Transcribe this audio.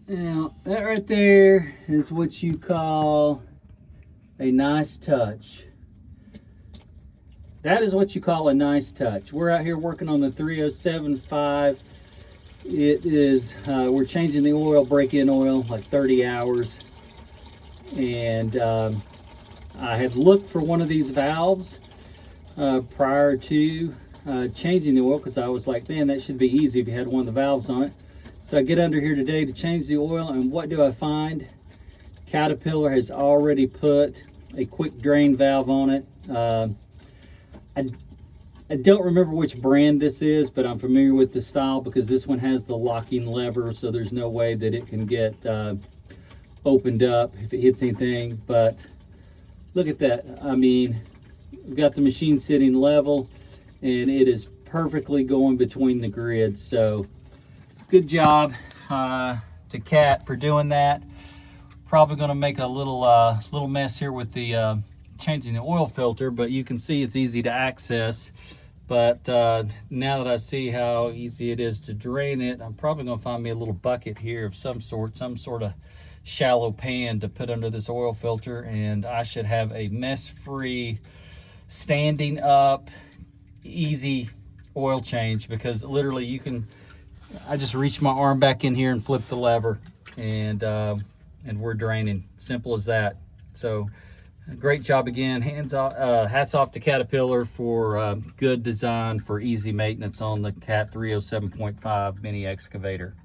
Now, that right there is what you call a nice touch. That is what you call a nice touch. We're out here working on the 307.5. It is, we're changing the oil, break-in oil, like 30 hours. And I had looked for one of these valves prior to changing the oil, because I was like, man, that should be easy if you had one of the valves on it. So I get under here today to change the oil, and what do I find? Caterpillar has already put a quick drain valve on it. I don't remember which brand this is, but I'm familiar with the style because this one has the locking lever, so there's no way that it can get opened up if it hits anything. But look at that. I mean, we've got the machine sitting level, and it is perfectly going between the grids. So good job to Cat for doing that. Probably going to make a little mess here with the changing the oil filter, but you can see it's easy to access. But now that I see how easy it is to drain it, I'm probably going to find me a little bucket here of some sort of shallow pan to put under this oil filter, and I should have a mess-free, standing up, easy oil change, because literally you can, I just reach my arm back in here and flip the lever, and we're draining. Simple as that. So great job again. Hats off to Caterpillar for good design for easy maintenance on the Cat 307.5 mini excavator.